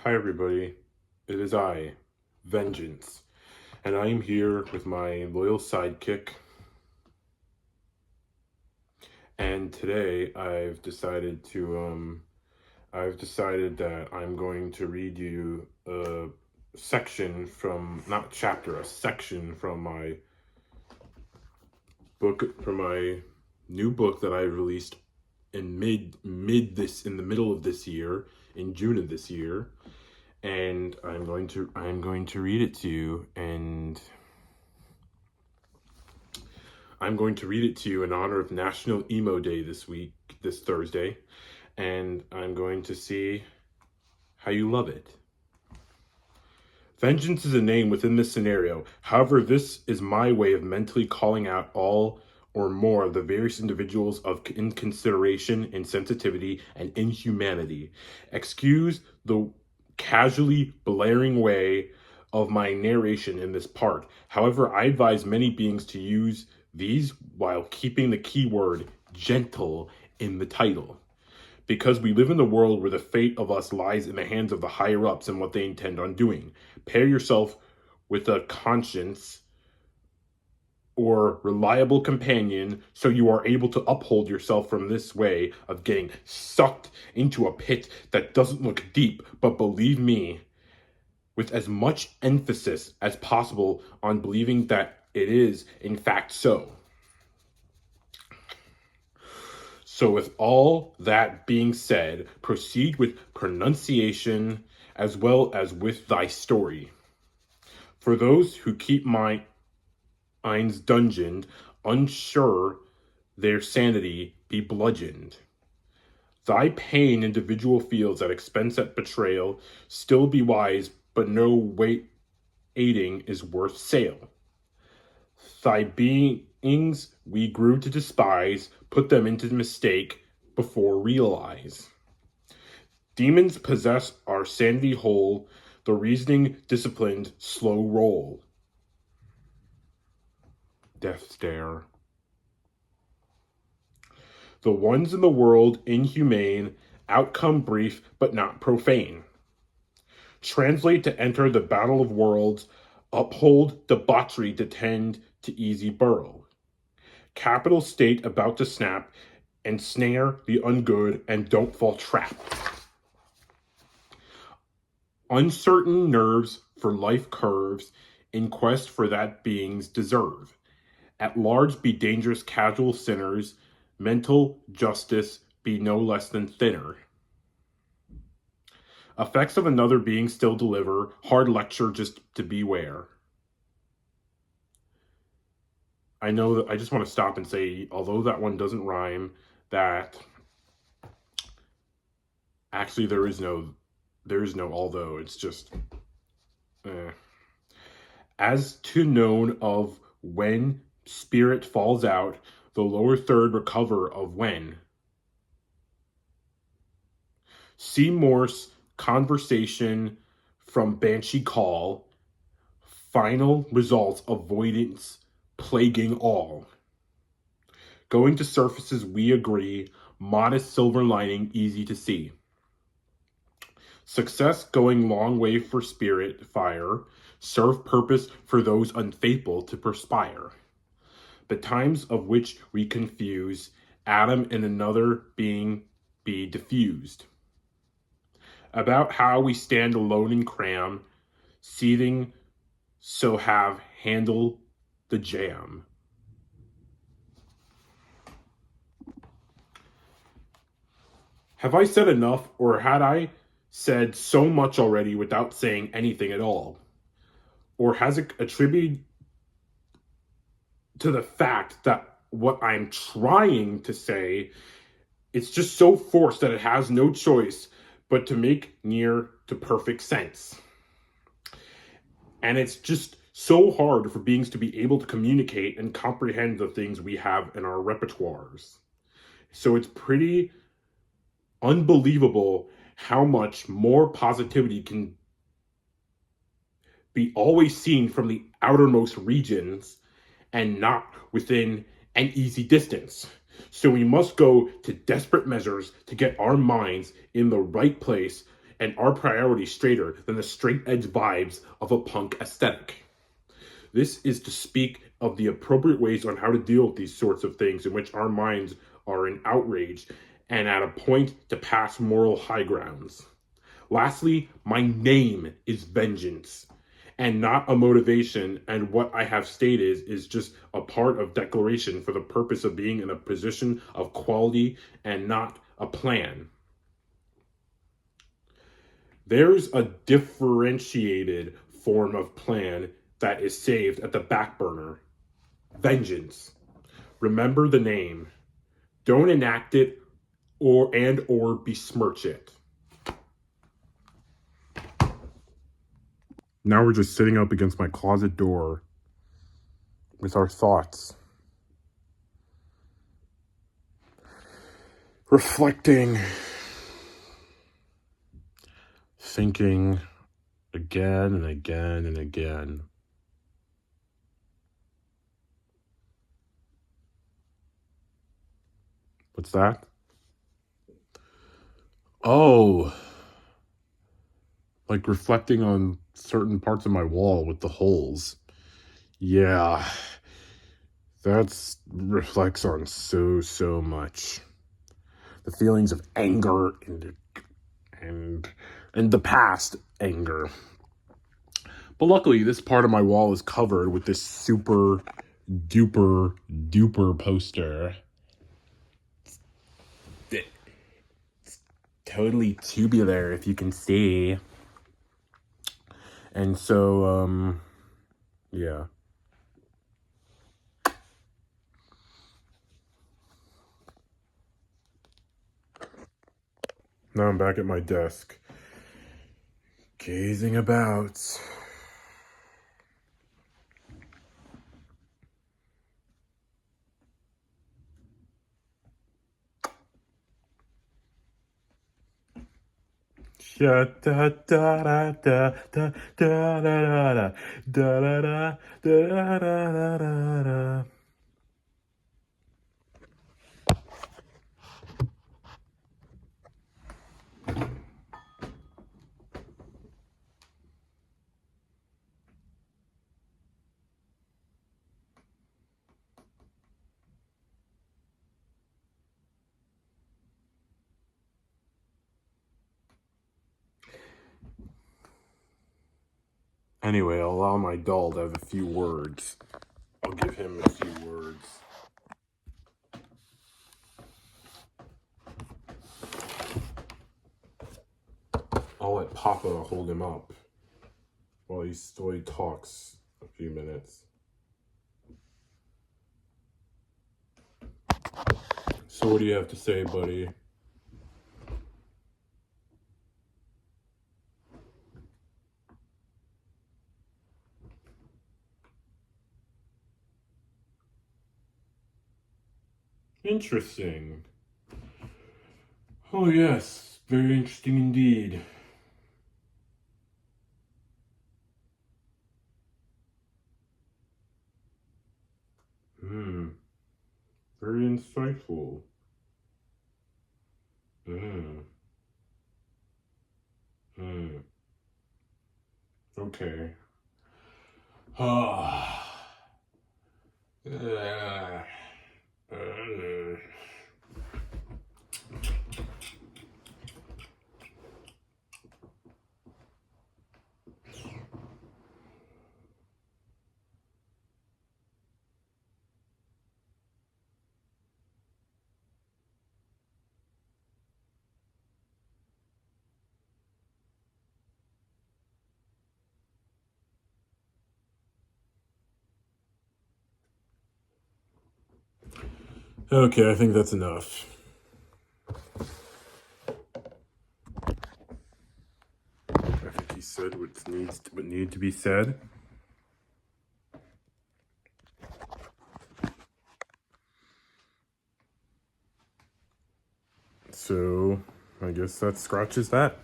Hi, everybody. It is I, Vengeance, and I am here with my loyal sidekick. And today, I've decided that I'm going to read you a section from, not chapter, a section from my from my new book that I released in in the middle of this year, in June of this year. And I'm going to read it to you, and I'm going to read it to you in honor of National Emo Day this Thursday, and I'm going to see how you love it. Vengeance is a name within this scenario. However, this is my way of mentally calling out all or more of the various individuals of inconsideration, insensitivity, and inhumanity. Excuse the casually blaring way of my narration in this part. However, I advise many beings to use these while keeping the keyword gentle in the title. Because we live in a world where the fate of us lies in the hands of the higher ups and what they intend on doing. Pair yourself with a conscience or reliable companion so you are able to uphold yourself from this way of getting sucked into a pit that doesn't look deep, but believe me, with as much emphasis as possible on believing that it is in fact so. So, with all that being said, proceed with pronunciation as well as with thy story. For those who keep minds dungeoned, unsure their sanity be bludgeoned. Thy pain individual feels at expense at betrayal, still be wise, but no weight aiding is worth sale. Thy beings we grew to despise, put them into mistake before realize. Demons possess our sanity whole, the reasoning disciplined slow roll. Death stare. The ones in the world inhumane, outcome brief but not profane. Translate to enter the battle of worlds, uphold debauchery to tend to easy burrow. Capital state about to snap, ensnare the ungood and don't fall trap. Uncertain nerves for life curves, in quest for that beings deserve. At large be dangerous casual sinners, mental justice be no less than thinner. Effects of another being still deliver, hard lecture just to beware. I know that I just want to stop and say, although that one doesn't rhyme, that actually there is no although, it's just as to known of when spirit falls out, the lower third recover of when. See Morse conversation from Banshee call, final results avoidance plaguing all. Going to surfaces we agree, modest silver lining easy to see. Success going long way for spirit fire, serve purpose for those unfaithful to perspire. The times of which we confuse, atom and another being be diffused. About how we stand alone and cram, seething so have handle the jam. Have I said enough, or had I said so much already without saying anything at all? Or has it attributed to the fact that what I'm trying to say, it's just so forced that it has no choice but to make near to perfect sense? And it's just so hard for beings to be able to communicate and comprehend the things we have in our repertoires. So it's pretty unbelievable how much more positivity can be always seen from the outermost regions and not within an easy distance. So we must go to desperate measures to get our minds in the right place and our priorities straighter than the straight edge vibes of a punk aesthetic. This is to speak of the appropriate ways on how to deal with these sorts of things in which our minds are in outrage and at a point to pass moral high grounds. Lastly, my name is vengeance and not a motivation, and what I have stated is just a part of declaration for the purpose of being in a position of quality and not a plan. There's a differentiated form of plan that is saved at the back burner. Vengeance. Remember the name. Don't enact it or besmirch it. Now we're just sitting up against my closet door with our thoughts. Reflecting. Thinking again and again and again. What's that? Oh, like reflecting on certain parts of my wall with the holes. Yeah, that's reflects on so much. The feelings of anger and the past anger. But luckily, this part of my wall is covered with this super duper poster. It's totally tubular, if you can see. And so, yeah. Now I'm back at my desk, gazing about. Da da da da da da da da da da da da. Anyway, I'll allow my doll to have a few words. I'll give him a few words. I'll let Papa hold him up while he talks a few minutes. So what do you have to say, buddy? Interesting. Oh yes, very interesting indeed. Very insightful. Okay. Okay, I think that's enough. I think he said what needed to be said. So, I guess that scratches that.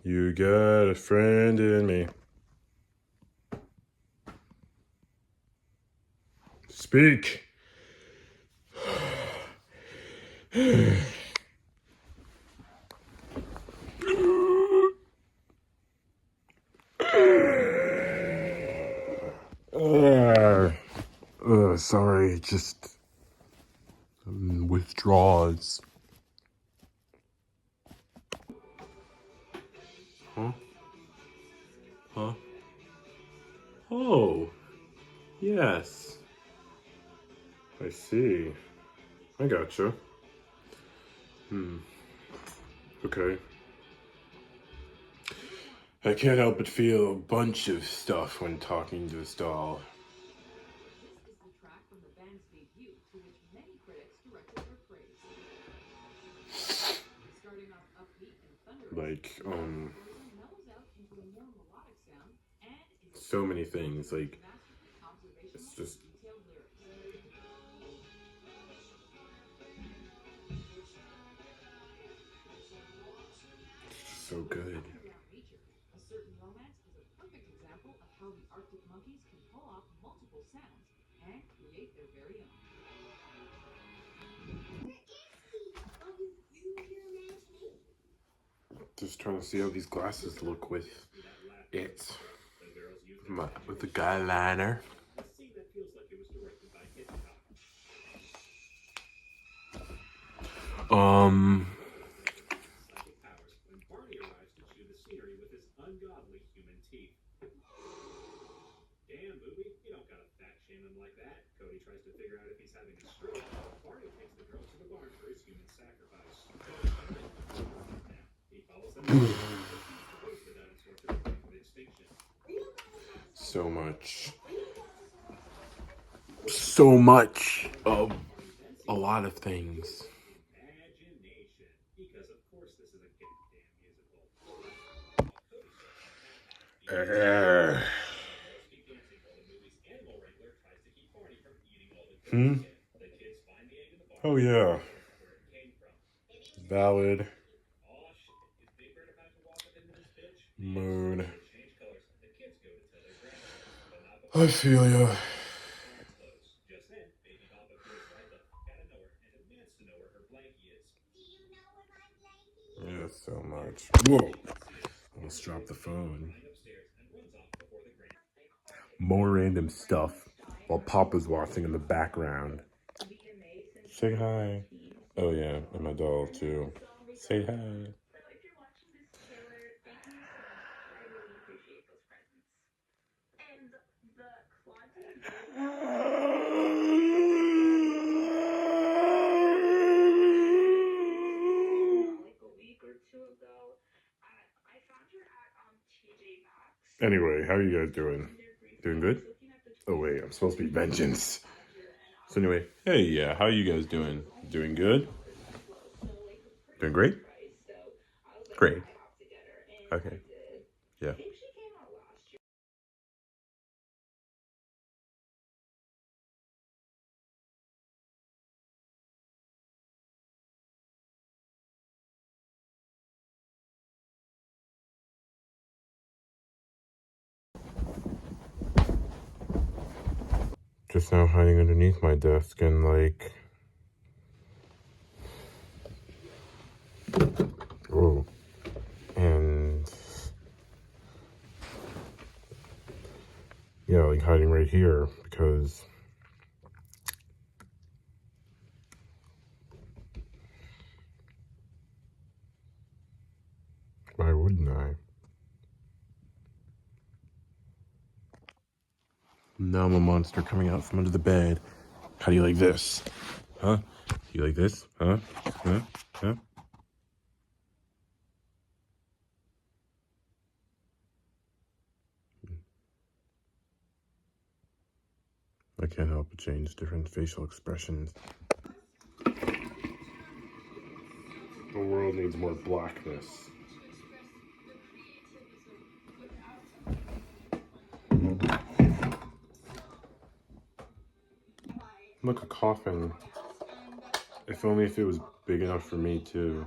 You got a friend in me. Speak. Sorry, just withdraws. Huh? Huh? Oh, yes. I see. I gotcha. Okay. I can't help but feel a bunch of stuff when talking to this doll. This is the track from the band's debut, to which many critics directed their praise. Starting off upbeat and thunderous, Like, mellows out into a more melodic sound and is so many things. Like, masterfully observational it's just and detailed lyrics. so good. Underground nature, A Certain Romance is a perfect example of how the Arctic Monkeys can pull off multiple sounds and create their very own. Just trying to see how these glasses look with it. With the guy liner. Damn, movie, you don't gotta fat shame him like that. Cody tries to figure out if he's having a stroke. Barney takes the girl to the barn for his human sacrifice. He follows them with extinction. So much. So much of a lot of things. Imagination. Because of course this is a goddamn musical. Oh yeah. Valid. Mood. I feel ya. Yeah, so much. Whoa. Almost dropped the phone. More random stuff while Papa's watching in the background. Say hi. Oh yeah, and my doll too. Say hi. Anyway, how are you guys doing? Doing good? Oh wait, I'm supposed to be vengeance. So anyway, hey, yeah, how are you guys doing? Doing good? Doing great? Great. Okay. Yeah. Just now hiding underneath my desk and like... Oh. And... Yeah, like hiding right here because... Why wouldn't I? Now I'm a monster coming out from under the bed. How do you like this? Huh? You like this? Huh? Huh? Huh? I can't help but change different facial expressions. The world needs more blackness. Look, a coffin. If only if it was big enough for me too.